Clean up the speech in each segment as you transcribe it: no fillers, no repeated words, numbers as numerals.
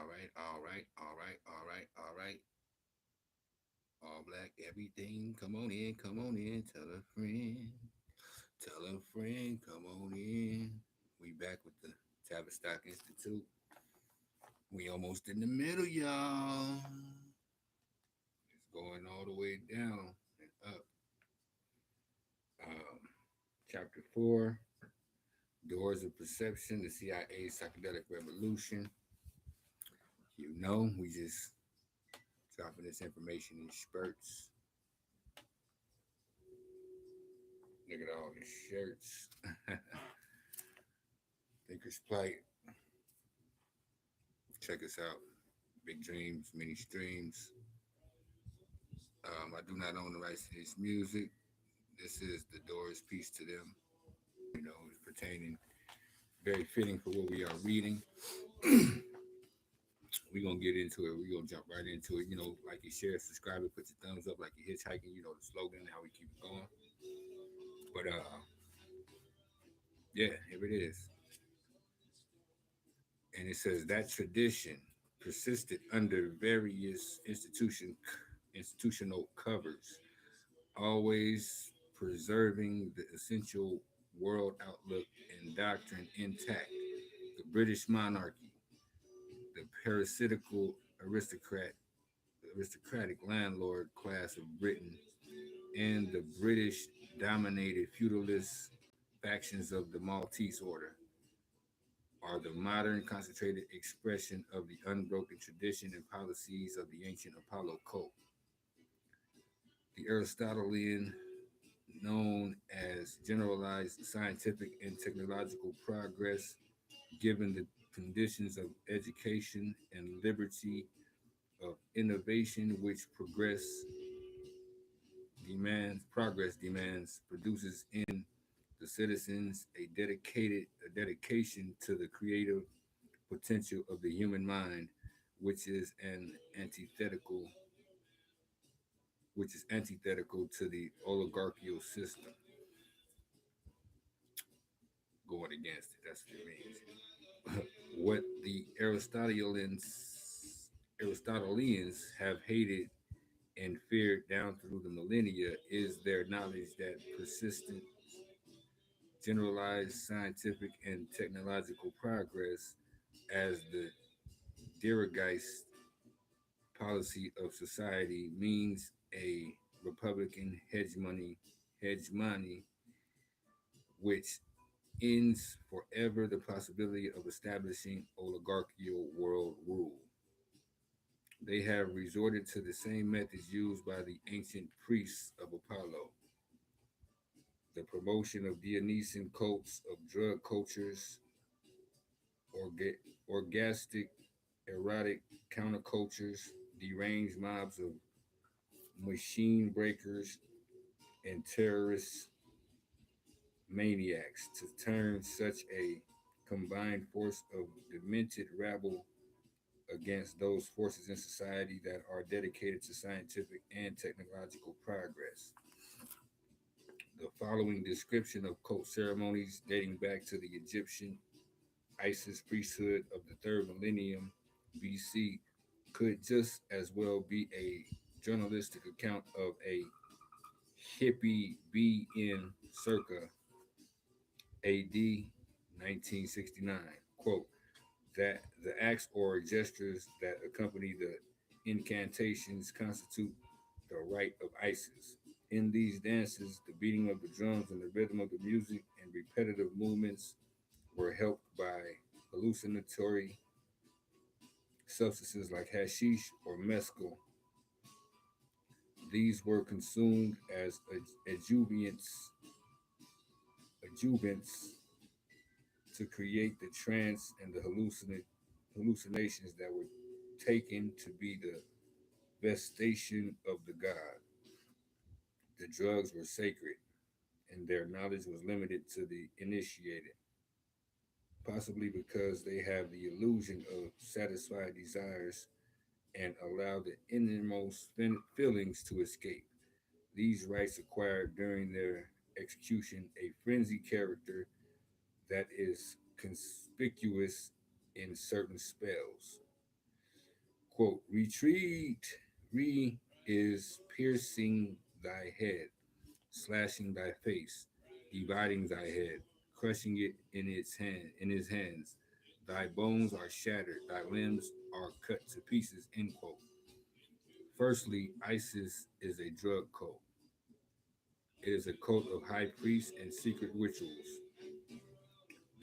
All right, all right, all right, all right, all right. All black, everything. Come on in, come on in. Tell a friend, tell a friend, come on in. We back with the Tavistock Institute. We almost in the middle, y'all. It's going all the way down and up. Um, Chapter 4, Doors of Perception, the CIA Psychedelic Revolution. We just dropping this information in spurts. Look at all these shirts. Thinker's Plight. Check us out. Big dreams, many streams. I do not own the rights to this music. This is the Doors piece to them. It's pertaining, very fitting for what we are reading. We're going to get into it. We're going to jump right into it. Like you share, subscribe, and put your thumbs up like you're hitchhiking. The slogan, how we keep it going. But yeah, here it is. And it says that tradition persisted under various institutional covers, always preserving the essential world outlook and doctrine intact. The British monarchy, the parasitical aristocratic landlord class of Britain, and the British dominated feudalist factions of the Maltese order are the modern concentrated expression of the unbroken tradition and policies of the ancient Apollo cult. The Aristotelian, known as generalized scientific and technological progress, given the conditions of education and liberty of innovation which progress demands, produces in the citizens a dedication to the creative potential of the human mind, which is an antithetical which is antithetical to the oligarchical system. Going against it, that's what it means. What the Aristotelians have hated and feared down through the millennia is their knowledge that persistent, generalized scientific and technological progress as the Dirigeist policy of society means a Republican hegemony which ends forever the possibility of establishing oligarchical world rule. They have resorted to the same methods used by the ancient priests of Apollo, the promotion of Dionysian cults of drug cultures, orgastic, erotic countercultures, deranged mobs of machine breakers, and terrorist maniacs to turn such a combined force of demented rabble against those forces in society that are dedicated to scientific and technological progress. The following description of cult ceremonies dating back to the Egyptian Isis priesthood of the third millennium BC could just as well be a journalistic account of a hippie bee in circa AD 1969. Quote, that the acts or gestures that accompany the incantations constitute the rite of Isis. In these dances, the beating of the drums and the rhythm of the music and repetitive movements were helped by hallucinatory substances like hashish or mescal. These were consumed as adjuvants to create the trance and the hallucinations that were taken to be the vestation of the god. The drugs were sacred, and their knowledge was limited to the initiated, possibly because they have the illusion of satisfied desires and allow the innermost feelings to escape. These rites acquired during their execution a frenzy character that is conspicuous in certain spells. Quote, retreat, re is piercing thy head, slashing thy face, dividing thy head, crushing it in his hands. Thy bones are shattered, thy limbs are cut to pieces, end quote. Firstly, ISIS is a drug cult. It is a cult of high priests and secret rituals.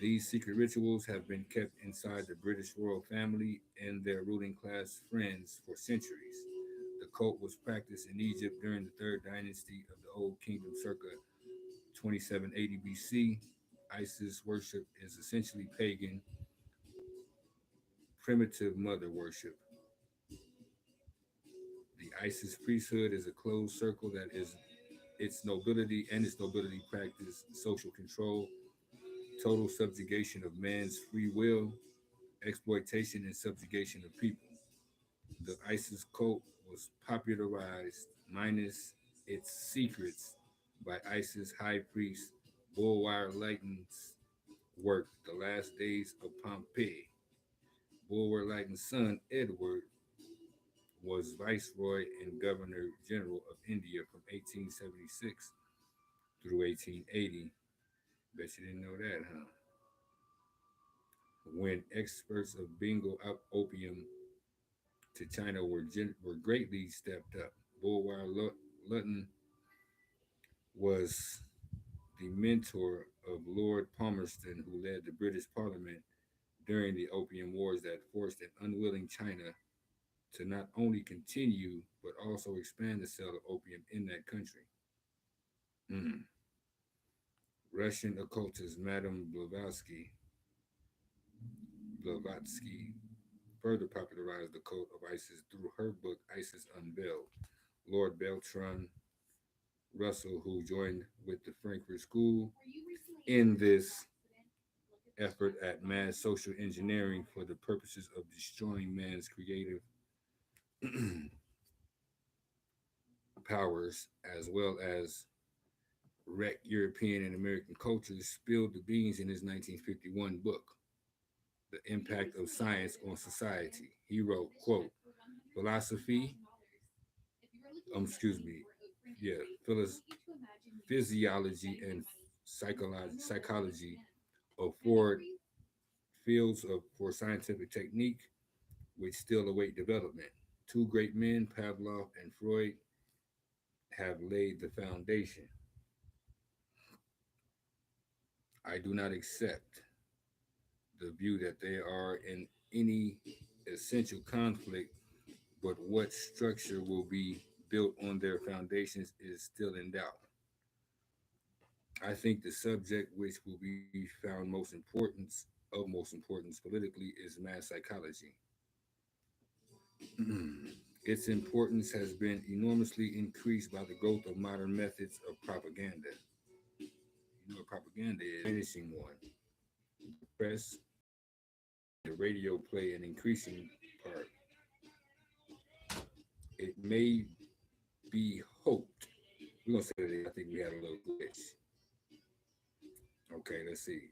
These secret rituals have been kept inside the British royal family and their ruling class friends for centuries. The cult was practiced in Egypt during the third dynasty of the Old Kingdom circa 2780 BC. Isis worship is essentially pagan, primitive mother worship. The Isis priesthood is a closed circle that is its nobility practice social control, total subjugation of man's free will, exploitation and subjugation of people. The ISIS cult was popularized, minus its secrets, by ISIS high priest Bulwer Lytton's work, The Last Days of Pompeii. Bulwer Lytton's son, Edward, was Viceroy and Governor General of India from 1876 through 1880. Bet you didn't know that, huh? When exports of Bengal opium to China were greatly stepped up. Bulwer Lytton was the mentor of Lord Palmerston, who led the British Parliament during the Opium Wars that forced an unwilling China to not only continue but also expand the sale of opium in that country. Mm. Russian occultist Madame Blavatsky further popularized the cult of ISIS through her book ISIS Unveiled. Lord Bertrand Russell, who joined with the Frankfurt School in this effort at mass social engineering for the purposes of destroying man's creative powers, as well as wreck European and American cultures, spilled the beans in his 1951 book, The Impact of Science on Society. He wrote, quote, philosophy, excuse me, yeah, physiology and psychology afford fields for scientific technique which still await development. Two great men, Pavlov and Freud, have laid the foundation. I do not accept the view that they are in any essential conflict, but what structure will be built on their foundations is still in doubt. I think the subject which will be found most importance politically is mass psychology. Its importance has been enormously increased by the growth of modern methods of propaganda. You know what propaganda is? Diminishing one. The press, the radio play an increasing part. It may be hoped. We're gonna say that I think we had a little glitch. Okay, let's see.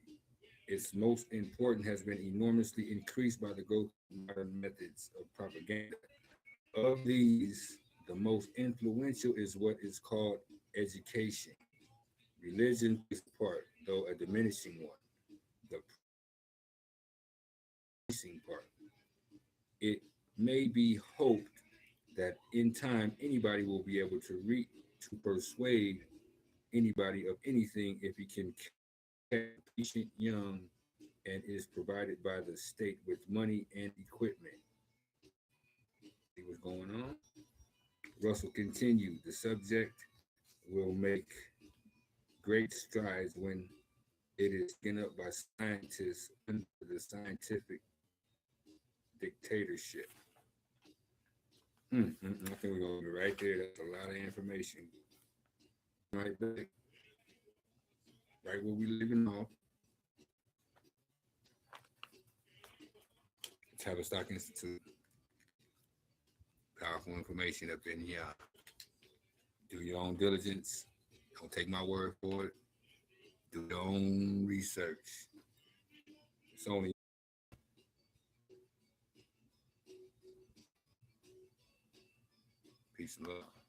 Its most important has been enormously increased by the growth of modern methods of propaganda. Of these, the most influential is what is called education. Religion plays a part, though a diminishing one. The increasing part. It may be hoped that in time anybody will be able to persuade anybody of anything if he can catch a patient young and is provided by the state with money and equipment. See what's going on? Russell continued, the subject will make great strides when it is taken up by scientists under the scientific dictatorship. I think we're going to be right there. That's a lot of information. Right back, right where we leaving off. Tavistock Institute. Powerful information up in here. Do your own diligence. Don't take my word for it. Do your own research. It's only Peace and love.